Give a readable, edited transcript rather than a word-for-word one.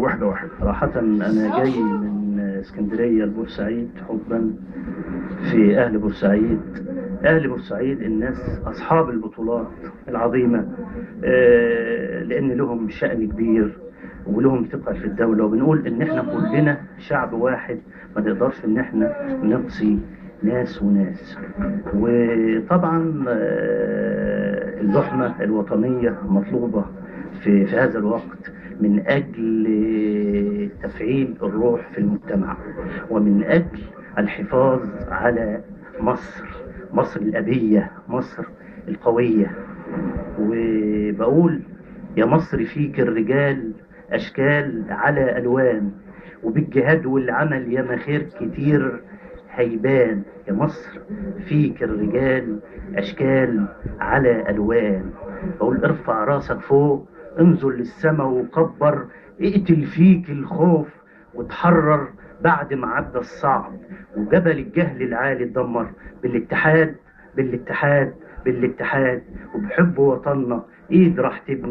واحدة واحدة. صراحة أنا جاي من اسكندرية لبورسعيد حبا في أهل بورسعيد. أهل بورسعيد الناس أصحاب البطولات العظيمة، لأن لهم شأن كبير ولهم ثقة في الدولة، وبنقول إن إحنا كلنا شعب واحد، ما نقدرش إن إحنا نقصي ناس وناس. وطبعا اللحمة الوطنية مطلوبة في هذا الوقت من أجل تفعيل الروح في المجتمع، ومن أجل الحفاظ على مصر الأبية، مصر القوية. وبقول يا مصر فيك الرجال أشكال على ألوان، وبالجهاد والعمل يا خير كتير هيبان. يا مصر فيك الرجال أشكال على ألوان. بقول ارفع راسك فوق، انزل للسما وكبر، اقتل فيك الخوف وتحرر بعد ما عدى الصعب، وجبل الجهل العالي اتدمر بالاتحاد بالاتحاد بالاتحاد، وبحب وطننا ايد راح تبني